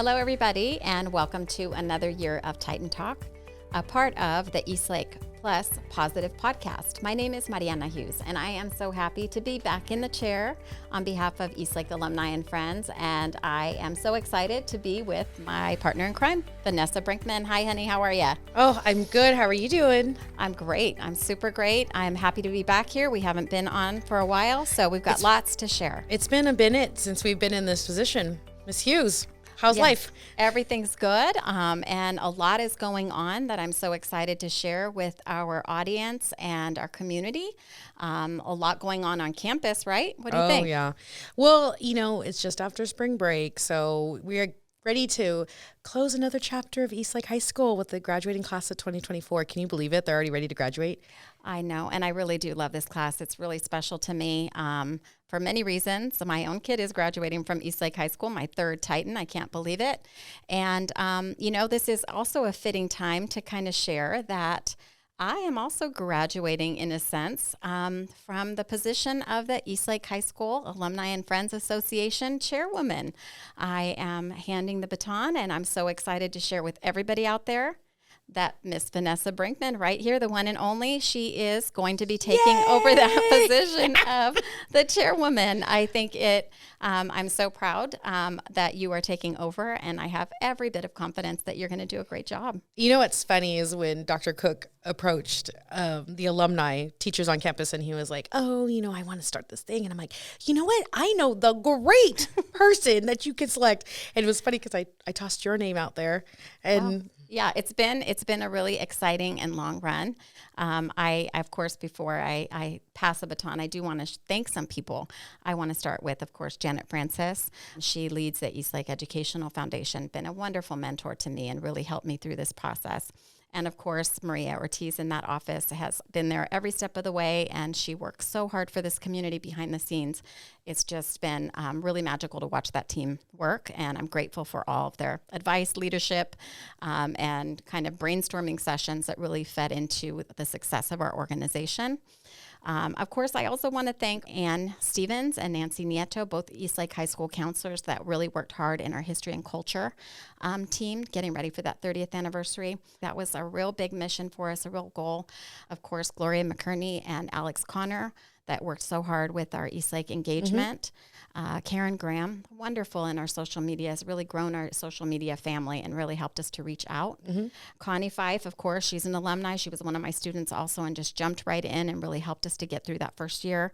Hello, everybody, and welcome to another year of Titan Talk, a part of the Eastlake Plus Positive Podcast. My name is Mariana Hughes, and I am so happy to be back in the chair on behalf of Eastlake Alumni and Friends, and I am so excited to be with my partner in crime, Vanessa Brinkman. Hi, honey. How are you? Oh, I'm good. How are you doing? I'm great. I'm super great. I'm happy to be back here. We haven't been on for a while, so we've got lots to share. It's been a minute since we've been in this position. Miss Hughes, how's life? Everything's good, and a lot is going on that I'm so excited to share with our audience and our community. A lot going on campus, right? What do you think? Oh, yeah. Well, it's just after spring break, so we are ready to close another chapter of Eastlake High School with the graduating class of 2024. Can you believe it? They're already ready to graduate. I know, and I really do love this class. It's really special to me for many reasons. My own kid is graduating from Eastlake High School, my third Titan. I can't believe it. And, this is also a fitting time to kind of share that I am also graduating, in a sense, from the position of the Eastlake High School Alumni and Friends Association Chairwoman. I am handing the baton, and I'm so excited to share with everybody out there that Miss Vanessa Brinkman, right here, the one and only, she is going to be taking over that position of the chairwoman. I think I'm so proud that you are taking over, and I have every bit of confidence that you're going to do a great job. You know what's funny is when Dr. Cook approached the alumni teachers on campus, and he was like, oh, I want to start this thing. And I'm like, you know what? I know the great person that you can select. And it was funny because I tossed your name out there. And yeah, it's been a really exciting and long run. I of course, before I pass the baton, I do want to thank some people. I want to start with, of course, Janet Francis. She leads the Eastlake Educational Foundation, been a wonderful mentor to me and really helped me through this process. And of course, Maria Ortiz in that office has been there every step of the way, and she works so hard for this community behind the scenes. It's just been really magical to watch that team work, and I'm grateful for all of their advice, leadership, and kind of brainstorming sessions that really fed into the success of our organization. Of course, I also want to thank Ann Stevens and Nancy Nieto, both Eastlake High School counselors that really worked hard in our history and culture team, getting ready for that 30th anniversary. That was a real big mission for us, a real goal. Of course, Gloria McKerney and Alex Connor that worked so hard with our Eastlake engagement. Karen Graham, wonderful in our social media, has really grown our social media family and really helped us to reach out. Connie Fife, of course, she's an alumni. She was one of my students also and just jumped right in and really helped us to get through that first year.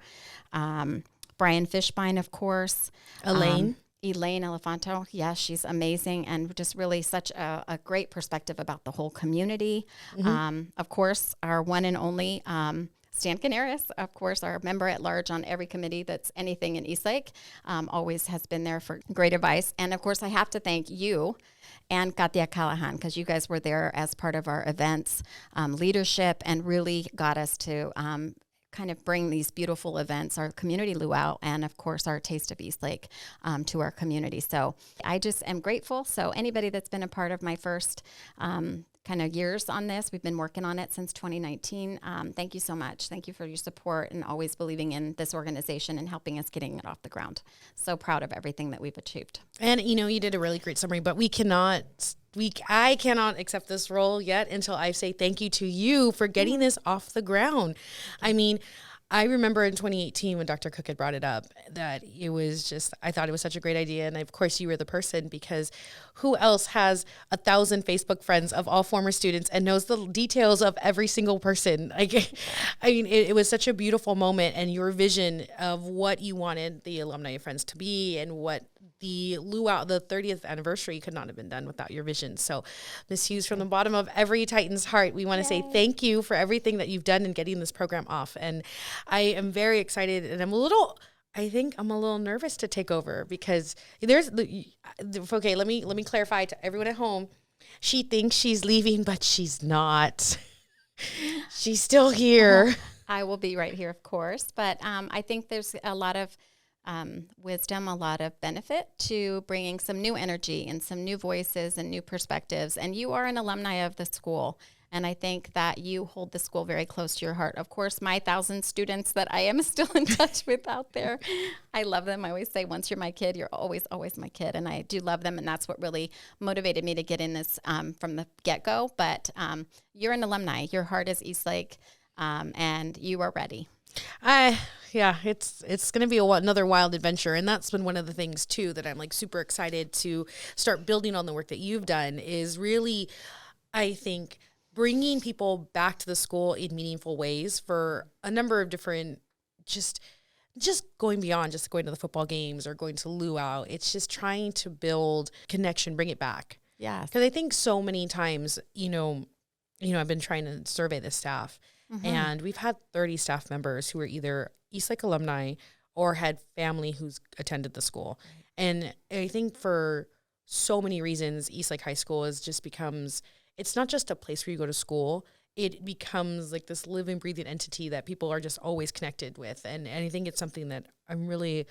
Brian Fishbein, of course. Elaine Elefanto, yes, she's amazing and just really such a great perspective about the whole community. Of course, our one and only Stan Canaris, of course, our member at large on every committee that's anything in Eastlake, always has been there for great advice. And of course, I have to thank you and Katia Callahan, because you guys were there as part of our events leadership and really got us to kind of bring these beautiful events, our community luau, and of course our Taste of Eastlake to our community. So I just am grateful. So anybody that's been a part of my first kind of years on this, we've been working on it since 2019. Thank you so much. Thank you for your support and always believing in this organization and helping us getting it off the ground. So proud of everything that we've achieved. And you did a really great summary, but I cannot accept this role yet until I say thank you to you for getting this off the ground. I mean, I remember in 2018 when Dr. Cook had brought it up that it was just, I thought it was such a great idea. And of course you were the person, because who else has 1,000 Facebook friends of all former students and knows the details of every single person? It was such a beautiful moment, and your vision of what you wanted the Alumni Friends to be and what the luau, the 30th anniversary could not have been done without your vision. So Ms. Hughes, from the bottom of every Titan's heart, we want to say thank you for everything that you've done in getting this program off. And I am very excited, and I'm a little nervous to take over, because okay, let me clarify to everyone at home. She thinks she's leaving, but she's not. She's still here. I will be right here, of course. But I think there's a lot of wisdom, a lot of benefit to bringing some new energy and some new voices and new perspectives. And you are an alumni of the school. And I think that you hold the school very close to your heart. Of course, my 1,000 students that I am still in touch with out there, I love them. I always say, once you're my kid, you're always, always my kid. And I do love them. And that's what really motivated me to get in this from the get-go. But you're an alumni. Your heart is Eastlake, and you are ready. It's going to be another wild adventure. And that's been one of the things too, that I'm like super excited to start building on the work that you've done is really, I think, bringing people back to the school in meaningful ways for a number of different, just going beyond just going to the football games or going to luau. It's just trying to build connection, bring it back. Yeah. Because I think so many times, I've been trying to survey the staff. And we've had 30 staff members who are either Eastlake alumni or had family who's attended the school. And I think for so many reasons, Eastlake High School it's not just a place where you go to school. It becomes like this living, breathing entity that people are just always connected with. And I think it's something that I'm really,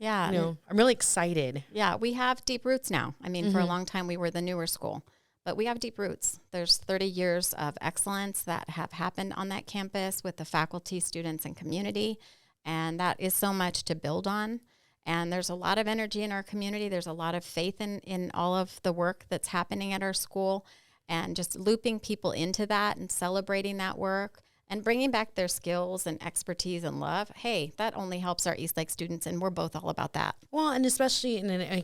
I'm really excited. Yeah, we have deep roots now. I mean, for a long time, we were the newer school. But we have deep roots. There's 30 years of excellence that have happened on that campus with the faculty, students, and community. And that is so much to build on. And there's a lot of energy in our community. There's a lot of faith in all of the work that's happening at our school. And just looping people into that and celebrating that work and bringing back their skills and expertise and love. Hey, that only helps our Eastlake students, and we're both all about that. Well, and especially,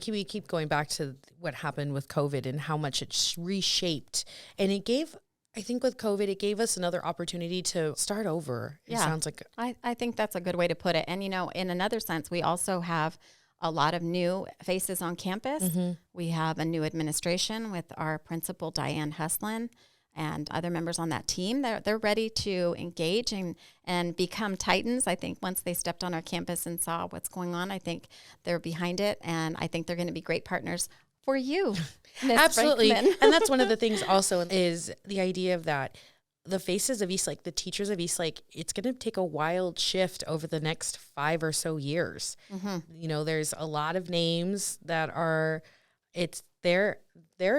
we keep going back to what happened with COVID and how much it reshaped. And I think with COVID, it gave us another opportunity to start over. It sounds like I think that's a good way to put it. And, in another sense, we also have a lot of new faces on campus. We have a new administration with our principal, Diane Heslin, and other members on that team. They're ready to engage and become Titans. I think once they stepped on our campus and saw what's going on, I think they're behind it. And I think they're going to be great partners for you, Ms. Absolutely. Brinkman. And that's one of the things also is the idea of that. The faces of Eastlake, the teachers of Eastlake, it's going to take a wild shift over the next 5 or so years. There's a lot of names that it's their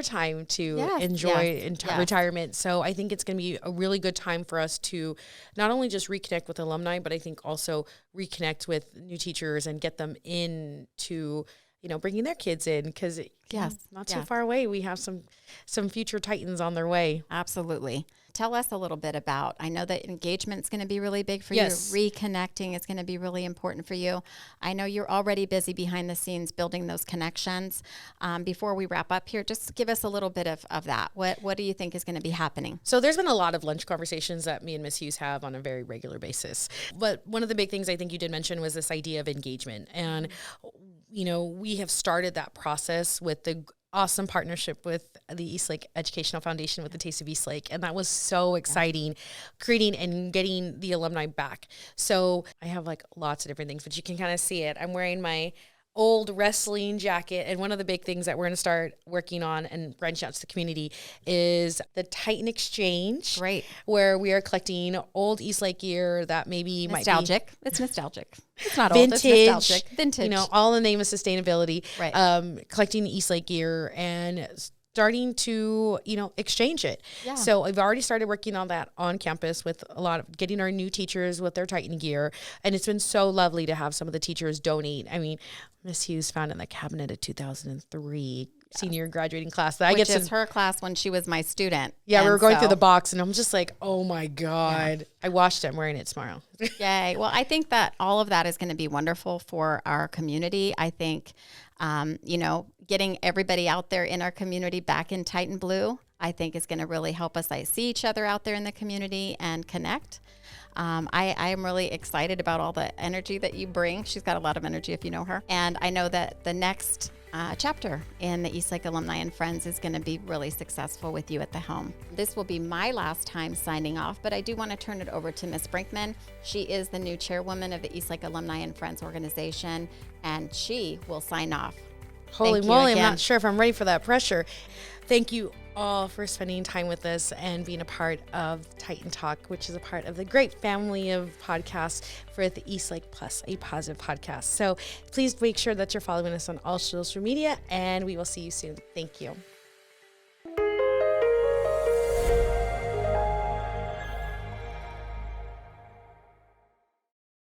time to enjoy retirement. So I think it's going to be a really good time for us to not only just reconnect with alumni, but I think also reconnect with new teachers and get them into, bringing their kids in because not too far away. We have some future Titans on their way. Absolutely. Tell us a little bit about, I know that engagement is going to be really big for you. Reconnecting is going to be really important for you. I know you're already busy behind the scenes building those connections. Before we wrap up here, just give us a little bit of that. What do you think is going to be happening? So there's been a lot of lunch conversations that me and Ms. Hughes have on a very regular basis. But one of the big things I think you did mention was this idea of engagement. And, we have started that process with the awesome partnership with the Eastlake Educational Foundation with the Taste of Eastlake. And that was so exciting, creating and getting the alumni back. So I have like lots of different things, but you can kind of see it. I'm wearing my old wrestling jacket. And one of the big things that we're going to start working on and branching out to the community is the Titan Exchange. Great. Where we are collecting old Eastlake gear that maybe nostalgic. It's nostalgic. It's not vintage, old, it's nostalgic. Vintage. All in the name of sustainability. Right. Collecting Eastlake gear and starting to, exchange it. Yeah. So I've already started working on that on campus with a lot of getting our new teachers with their Titan gear. And it's been so lovely to have some of the teachers donate. I mean, Miss Hughes found in the cabinet of 2003 senior graduating class. Which is her class when she was my student. Yeah, we were going through the box and I'm just like, oh my God. Yeah. I washed it. I'm wearing it tomorrow. Yay. Well, I think that all of that is going to be wonderful for our community. I think, getting everybody out there in our community back in Titan Blue, I think is going to really help us see each other out there in the community and connect. I am really excited about all the energy that you bring. She's got a lot of energy if you know her. And I know that the next chapter in the Eastlake Alumni and Friends is going to be really successful with you at the helm. This will be my last time signing off, but I do want to turn it over to Ms. Brinkman. She is the new chairwoman of the Eastlake Alumni and Friends organization, and she will sign off. Holy moly, I'm not sure if I'm ready for that pressure. Thank you all for spending time with us and being a part of Titan Talk, which is a part of the great family of podcasts for the Eastlake Plus, a positive podcast. So please make sure that you're following us on all social media, and we will see you soon. Thank you.